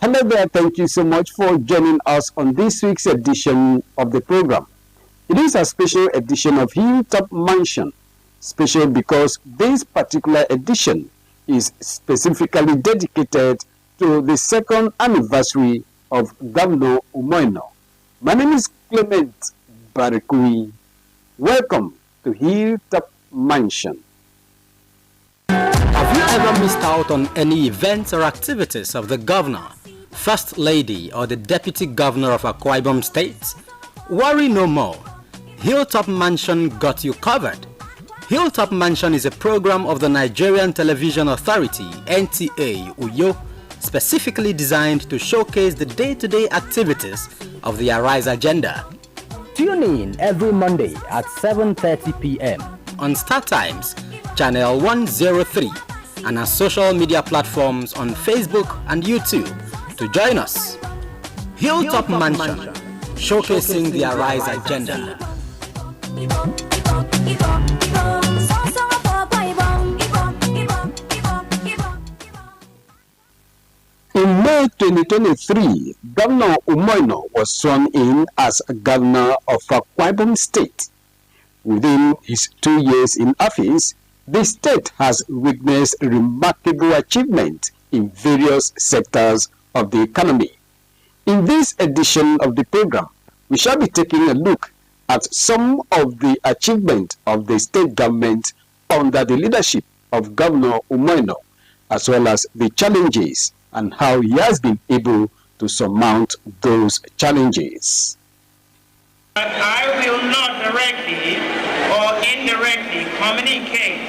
Hello there, thank you so much for joining us on this week's edition of the program. It is a special edition of Hilltop Mansion. Special because this particular edition is specifically dedicated to the second anniversary of Governor Umoino. My name is Clement Barekui. Welcome to Hilltop Mansion. Have you ever missed out on any events or activities of the governor, First Lady, or the Deputy Governor of Akwa Ibom State? Worry no more. Hilltop Mansion got you covered. Hilltop Mansion is a program of the Nigerian Television Authority, NTA, Uyo, specifically designed to showcase the day-to-day activities of the Arise agenda. Tune in every Monday at 7:30 p.m. on Star Times, Channel 103, and our social media platforms on Facebook and YouTube to join us. Hilltop Mansion, showcasing the Arise agenda. In May 2023, Governor Umoino was sworn in as Governor of Akwa Ibom State. Within his 2 years in office, the state has witnessed remarkable achievement in various sectors of the economy. In this edition of the program, we shall be taking a look at some of the achievements of the state government under the leadership of Governor Umoino, as well as the challenges and how he has been able to surmount those challenges. I will not directly or indirectly communicate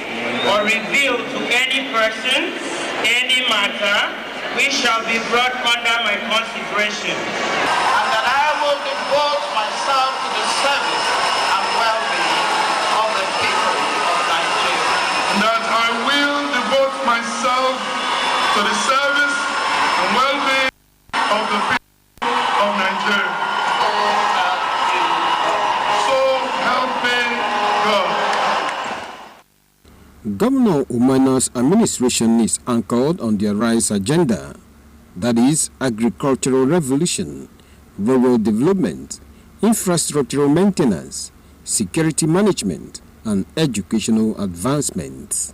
or reveal to any person any matter which shall be brought under my consideration. And that I will devote myself to the service and well-being of the people of Nigeria. And that I will devote myself to the service and well-being of the people of Nigeria. So help me God. Governor Umoino's administration is anchored on the Arise agenda, that is, agricultural revolution, rural development, infrastructural maintenance, security management, and educational advancement.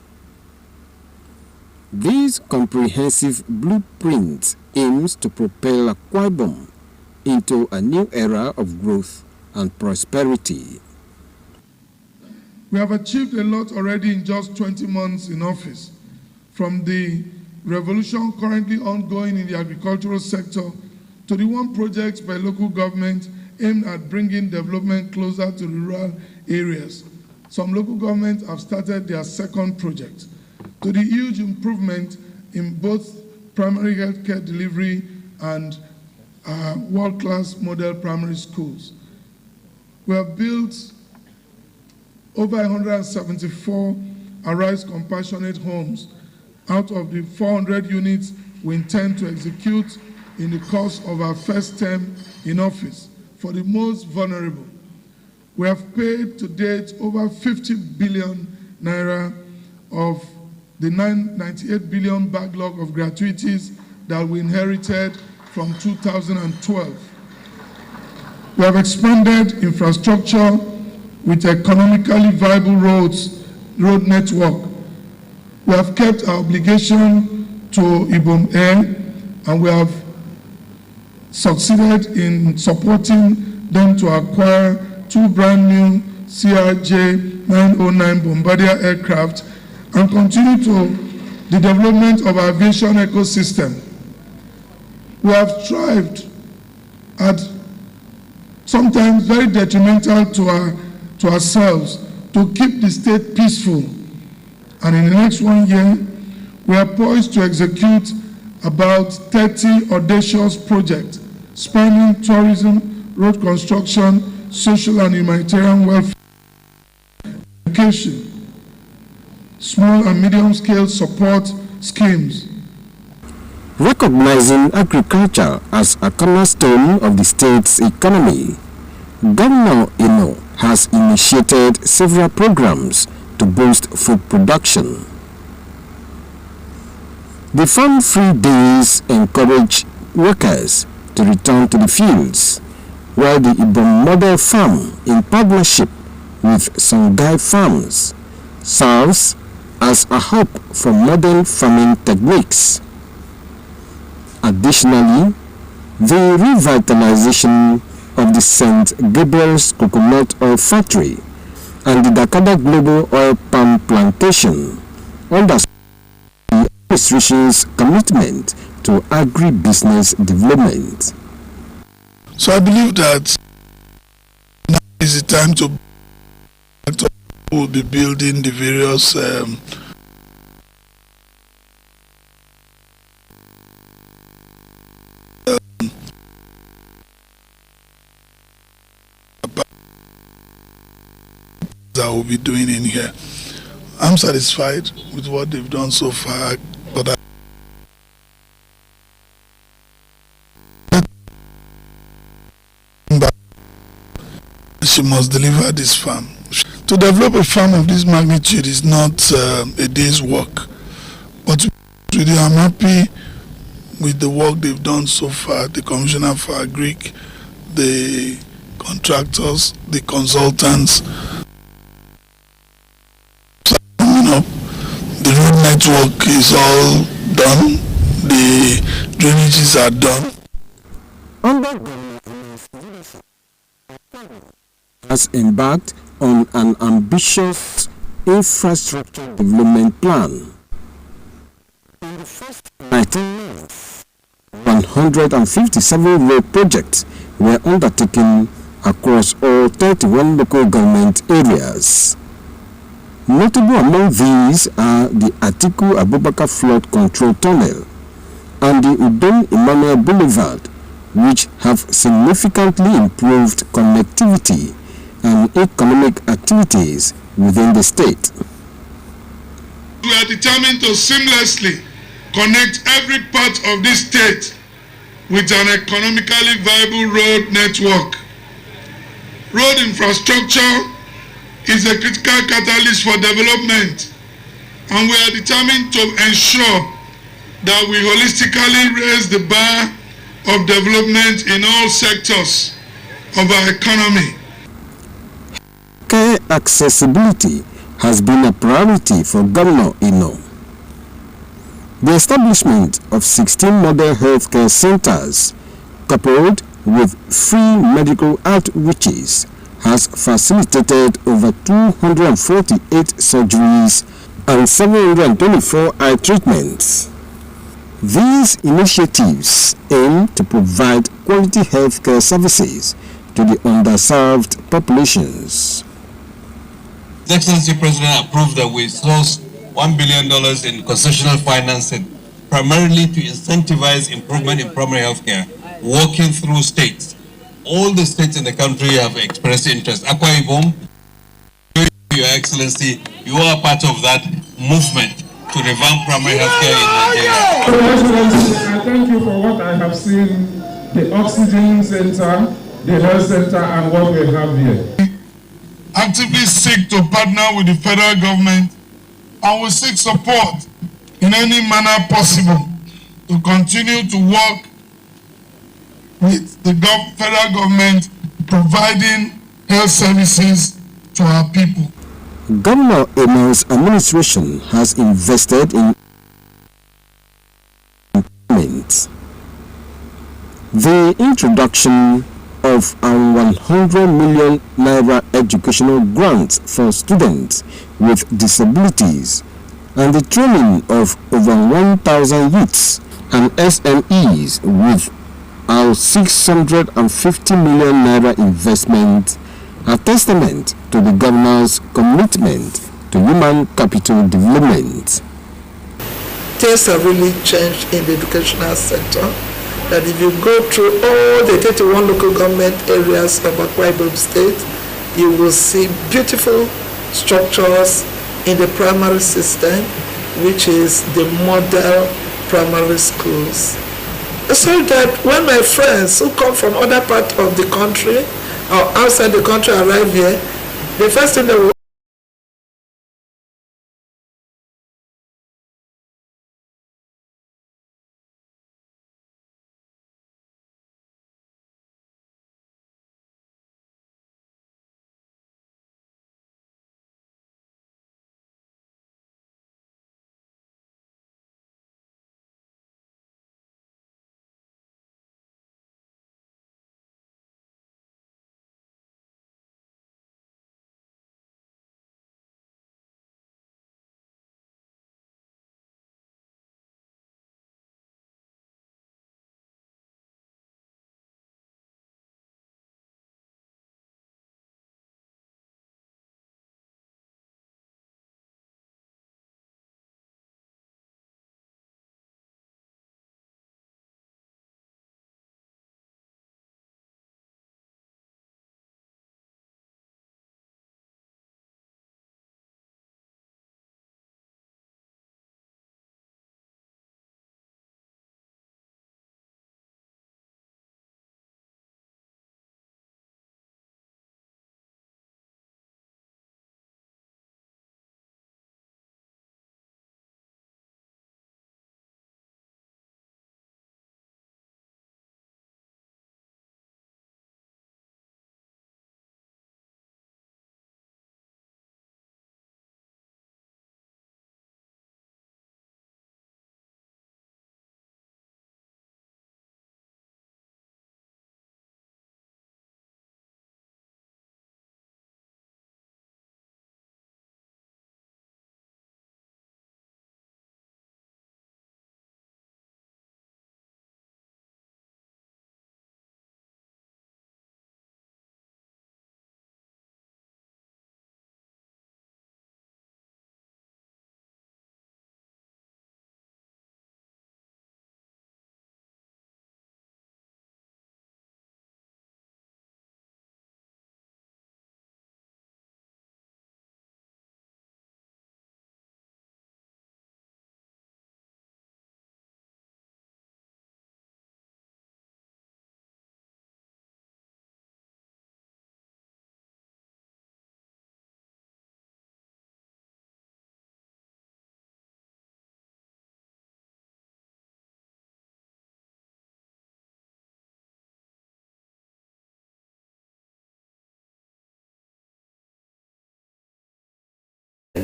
This comprehensive blueprint aims to propel Akwa Ibom into a new era of growth and prosperity. We have achieved a lot already in just 20 months in office, from the revolution currently ongoing in the agricultural sector to the one project by local government aimed at bringing development closer to rural areas. Some local governments have started their second project, to the huge improvement in both primary healthcare delivery and world-class model primary schools. We have built over 174 Arise Compassionate Homes out of the 400 units we intend to execute in the course of our first term in office for the most vulnerable. We have paid to date over 50 billion naira of the 98 billion backlog of gratuities that we inherited from 2012. We have expanded infrastructure with economically viable road network. We have kept our obligation to Ibom Air, and we have succeeded in supporting them to acquire 2 brand new CRJ-909 Bombardier aircraft and continue to the development of our aviation ecosystem. We have strived at sometimes very detrimental to ourselves to keep the state peaceful. And in the next 1 year, we are poised to execute about 30 audacious projects spanning tourism, road construction, social and humanitarian welfare, education, small and medium-scale support schemes. Recognizing agriculture as a cornerstone of the state's economy, Governor Eno has initiated several programs to boost food production. The Farm-Free Days encourage workers to return to the fields, while the Ibom Model Farm, in partnership with Songhai Farms, serves as a hub for modern farming techniques. Additionally, the revitalization of the St. Gabriel's Coconut Oil Factory and the Dakada Global Oil Palm Plantation underscore the administration's commitment to agri-business development. So I believe that now is the time to we'll be building the various that we'll be doing in here. I'm satisfied with what they've done so far, but she must deliver this farm. To develop a farm of this magnitude is not a day's work, but really I'm happy with the work they've done so far, the Commissioner for Agric, the contractors, the consultants. The road network is all done, the drainages are done. Has embarked on an ambitious infrastructure development plan. In the first 19 months, 157 road projects were undertaken across all 31 local government areas. Notable among these are the Atiku Abubakar Flood Control Tunnel and the Udon Emmanuel Boulevard, which have significantly improved connectivity and economic activities within the state. We are determined to seamlessly connect every part of this state with an economically viable road network. Road infrastructure is a critical catalyst for development, and we are determined to ensure that we holistically raise the bar of development in all sectors of our economy. Care accessibility has been a priority for Governor Ino. The establishment of 16 model healthcare centers, coupled with free medical outreaches, has facilitated over 248 surgeries and 724 eye treatments. These initiatives aim to provide quality healthcare services to the underserved populations. His Excellency President approved that we source $1 billion in concessional financing, primarily to incentivize improvement in primary healthcare, working through states. All the states in the country have expressed interest. Akwa Ibom, Your Excellency, you are part of that movement to revamp primary healthcare in Nigeria. Your Excellency, I thank you for what I have seen, the oxygen center, the health center, and what we have here. Actively seek to partner with the federal government and will seek support in any manner possible to continue to work with the federal government providing health services to our people. Governor Eno's administration has invested in employment. The introduction of a 100 million naira educational grant for students with disabilities and the training of over 1,000 youths and SMEs with our 650 million naira investment are testament to the governor's commitment to human capital development. Things have really changed in the educational sector. That if you go through all the 31 local government areas of Akwa Ibom State, you will see beautiful structures in the primary system, which is the model primary schools. So that when my friends who come from other parts of the country or outside the country arrive here, the first thing they will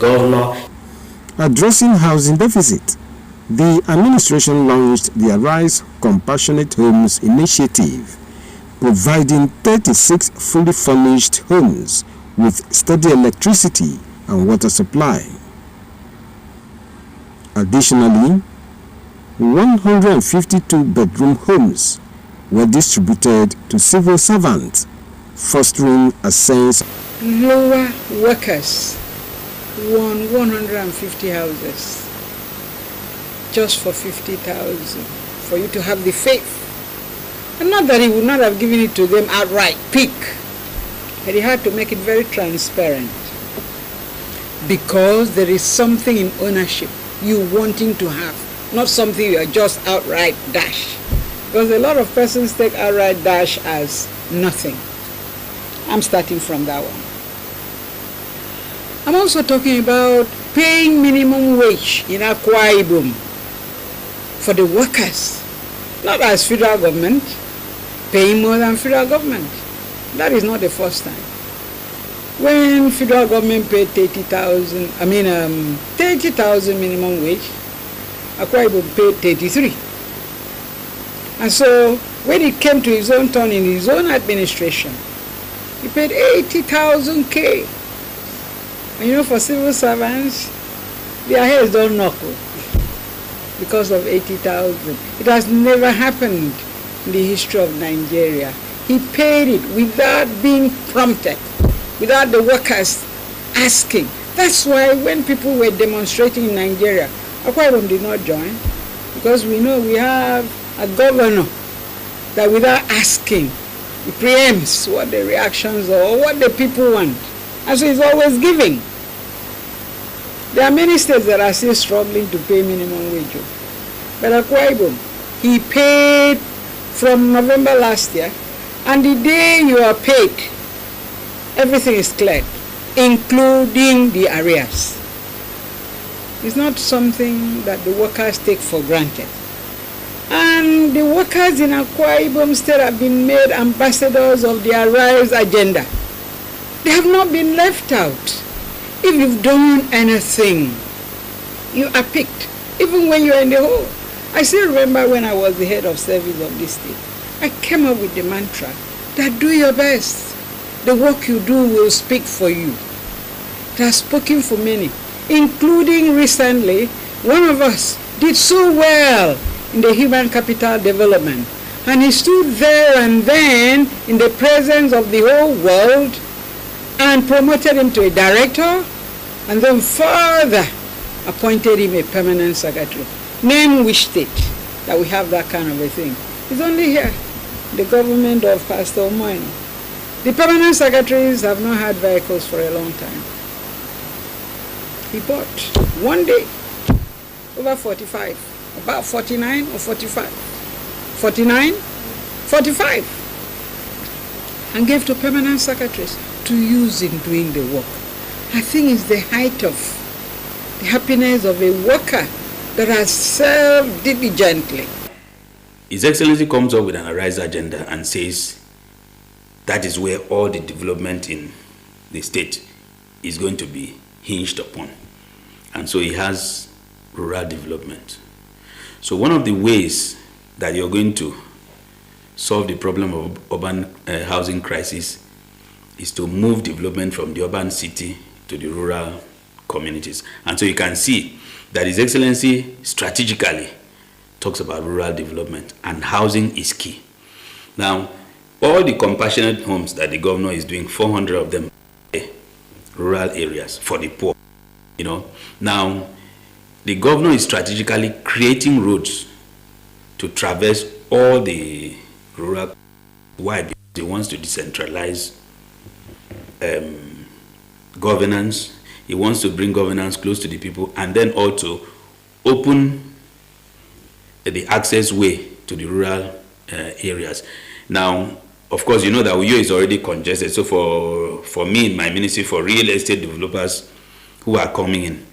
governor. Addressing housing deficit, the administration launched the Arise Compassionate Homes initiative, providing 36 fully furnished homes with steady electricity and water supply. Additionally, 152 bedroom homes were distributed to civil servants, fostering a sense. Lower workers won 150 houses just for 50,000 for you to have the faith. And not that he would not have given it to them outright, pick, but he had to make it very transparent, because there is something in ownership you wanting to have, not something you are just outright dash. Because a lot of persons take outright dash as nothing. I'm starting from that one. I'm also talking about paying minimum wage in Akwa Ibom for the workers, not as federal government, paying more than federal government. That is not the first time. When federal government paid 30,000 minimum wage, Akwa Ibom paid 33. And so when it came to his own turn in his own administration, he paid 80,000 K. And you know, for civil servants, their heads don't knuckle because of 80,000. It has never happened in the history of Nigeria. He paid it without being prompted, without the workers asking. That's why when people were demonstrating in Nigeria, Akwa Ibom did not join, because we know we have a governor that without asking, he preempts what the reactions are or what the people want. And so he's always giving. There are many states that are still struggling to pay minimum wage. But Akwa Ibom, he paid from November last year, and the day you are paid, everything is cleared, including the arrears. It's not something that the workers take for granted. And the workers in Akwa Ibom State have been made ambassadors of the Arise agenda. They have not been left out. If you've done anything, you are picked, even when you're in the hole. I still remember when I was the head of service of this state, I came up with the mantra that do your best. The work you do will speak for you. It has spoken for many, including recently, one of us did so well in the human capital development. And he stood there and then in the presence of the whole world and promoted him to a director, and then further appointed him a permanent secretary. Name which state that we have that kind of a thing. It's only here, the government of Pastor Omoyno. The permanent secretaries have not had vehicles for a long time. He bought one day over 45, about 49 or 45, 49, 45, and gave to permanent secretaries to use in doing the work. I think it's the height of the happiness of a worker that has served diligently. His Excellency comes up with an Arise agenda and says that is where all the development in the state is going to be hinged upon. And so he has rural development. So one of the ways that you're going to solve the problem of urban housing crisis is to move development from the urban city to the rural communities. And so you can see that His Excellency strategically talks about rural development, and housing is key. Now, all the compassionate homes that the governor is doing, 400 of them, rural areas for the poor, you know. Now, the governor is strategically creating roads to traverse all the rural. Why? Because he wants to decentralize governance. He wants to bring governance close to the people, and then also open the access way to the rural areas. Now, of course, you know that Uyo is already congested. So for me in my ministry, for real estate developers who are coming in,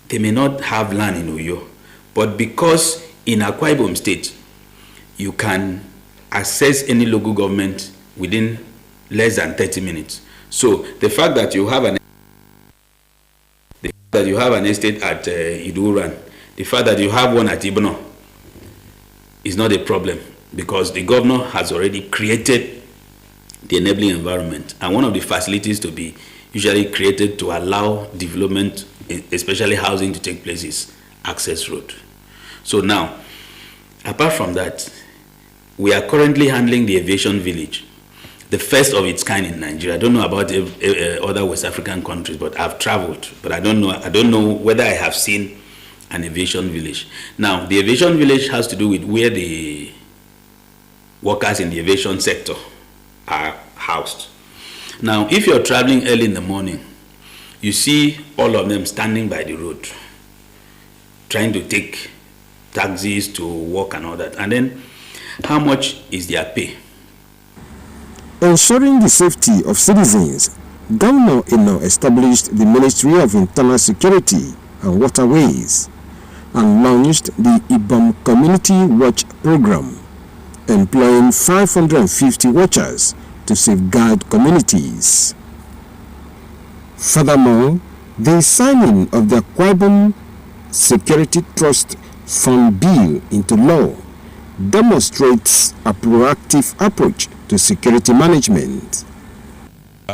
they may not have land in Uyo, but because in Akwa Ibom State, you can access any local government within less than 30 minutes. So the fact that you have that you have an estate at Iduran, the fact that you have one at Ibno is not a problem, because the governor has already created the enabling environment, and one of the facilities to be usually created to allow development, especially housing, to take place is access road. So now, apart from that, we are currently handling the aviation village, the first of its kind in Nigeria. I don't know about other West African countries, but I've traveled, but I don't know whether I have seen an aviation village. Now, the aviation village has to do with where the workers in the aviation sector are housed. Now, if you're traveling early in the morning, you see all of them standing by the road, trying to take taxis to work and all that. And then, how much is their pay? Ensuring the safety of citizens, Governor Eno established the Ministry of Internal Security and Waterways and launched the Ibom Community Watch Program, employing 550 watchers to safeguard communities. Furthermore, the signing of the Akwa Ibom Security Trust Fund Bill into law demonstrates a proactive approach to security management.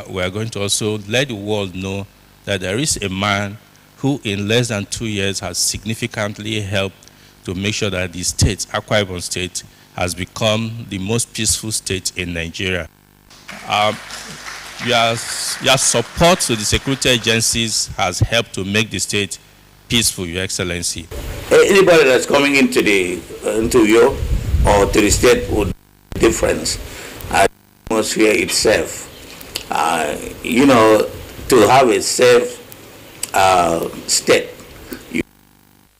We are going to also let the world know that there is a man who in less than 2 years has significantly helped to make sure that the state, Akwa Ibom State, has become the most peaceful state in Nigeria. Your support to the security agencies has helped to make the state peaceful, Your Excellency. Anybody that's coming into you or to the state would make a difference. The atmosphere itself, to have a safe state, you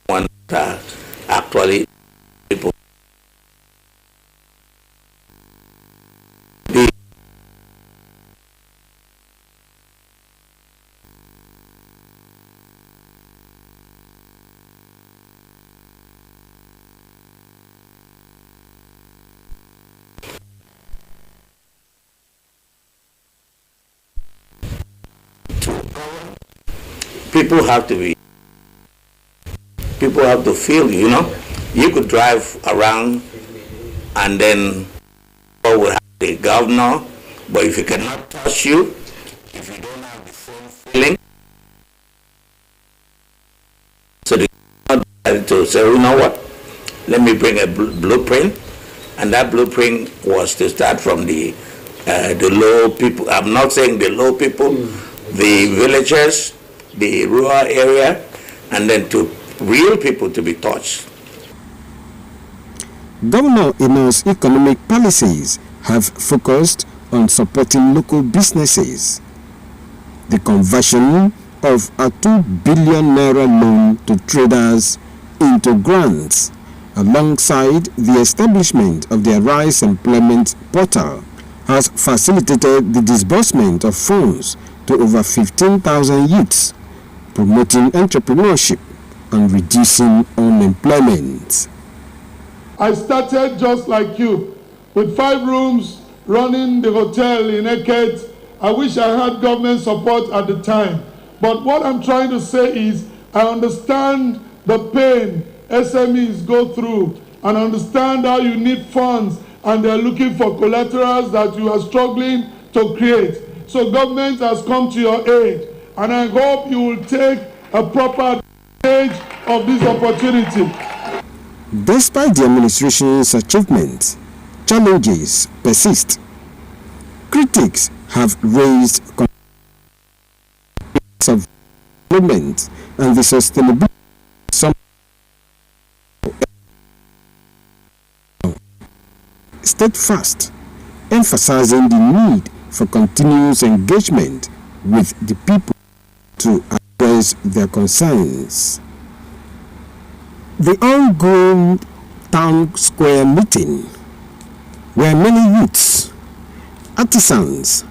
want actually people be people have to feel, you could drive around and then will have the governor, but if he cannot touch you, if you don't have the same feeling, so they cannot to say, you know what, let me bring a blueprint, and that blueprint was to start from the low people. I'm not saying the low people, the villagers, the rural area, and then to real people to be touched. Governor Eno's economic policies have focused on supporting local businesses. The conversion of a 2 billion naira loan to traders into grants, alongside the establishment of the Rice Employment Portal, has facilitated the disbursement of funds to over 15,000 youths, promoting entrepreneurship and reducing unemployment. I started just like you, with 5 rooms, running the hotel in Eket. I wish I had government support at the time. But what I'm trying to say is, I understand the pain SMEs go through, and understand how you need funds, and they're looking for collaterals that you are struggling to create. So government has come to your aid, and I hope you will take a proper advantage of this opportunity. Despite the administration's achievements, challenges persist. Critics have raised concerns of development and the sustainability of some steadfast, emphasizing the need for continuous engagement with the people to address their concerns. The ongoing town square meeting, where many youths, artisans,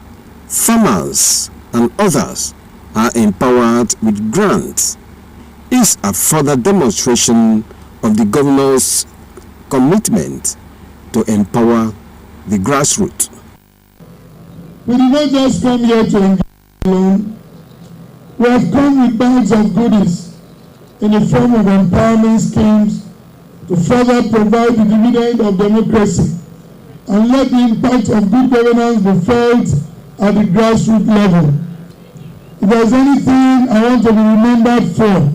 farmers, and others are empowered with grants, is a further demonstration of the governor's commitment to empower the grassroots. We did not just come here to engage alone. We have come with bags of goodies in the form of empowerment schemes to further provide the dividend of democracy and let the impact of good governance be felt at the grassroots level. If there's anything I want to be remembered for,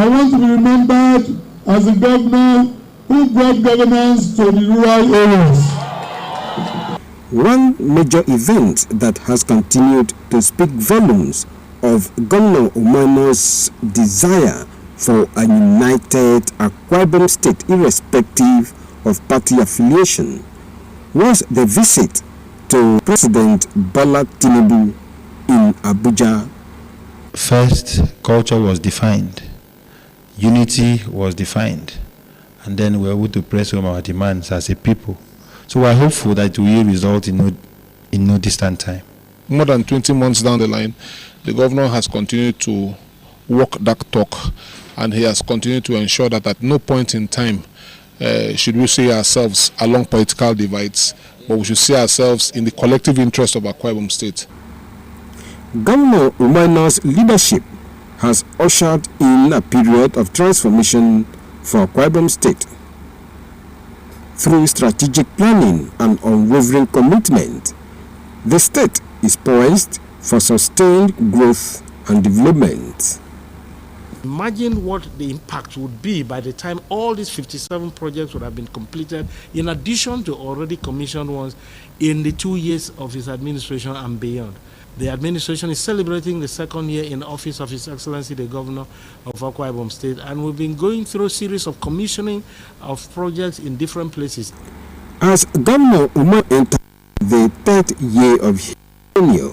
I want to be remembered as a governor who brought governance to the rural areas. One major event that has continued to speak volumes of Governor Umoino's desire for a united Akwa Ibom state irrespective of party affiliation was the visit to President Bola Tinubu in Abuja. First, culture was defined, unity was defined, and then we were able to press home our demands as a people. So we are hopeful that it will result in no distant time. More than 20 months down the line, the governor has continued to walk that talk, and he has continued to ensure that at no point in time should we see ourselves along political divides, but we should see ourselves in the collective interest of Akwa Ibom State. Governor Umoino's leadership has ushered in a period of transformation for Akwa Ibom State. Through strategic planning and unwavering commitment, the state is poised for sustained growth and development. Imagine what the impact would be by the time all these 57 projects would have been completed, in addition to already commissioned ones in the 2 years of his administration and beyond. The administration is celebrating the second year in office of His Excellency the Governor of Akwa Ibom State, and we've been going through a series of commissioning of projects in different places. As Governor Umar enters the third year of his tenure,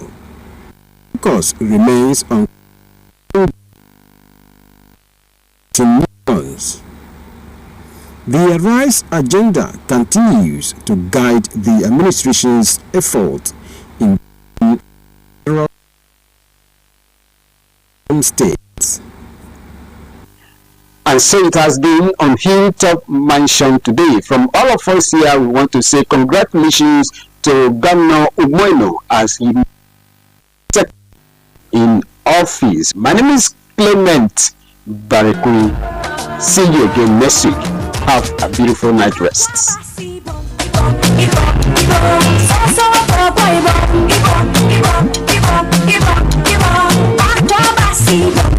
focus remains on millions. The Arise agenda continues to guide the administration's effort in states. And so it has been on Hilltop Mansion today. From all of us here, we want to say congratulations to Governor Umoino as he stepped in office. My name is Clement Barekuri. See you again next week. Have a beautiful night rest. Ibom,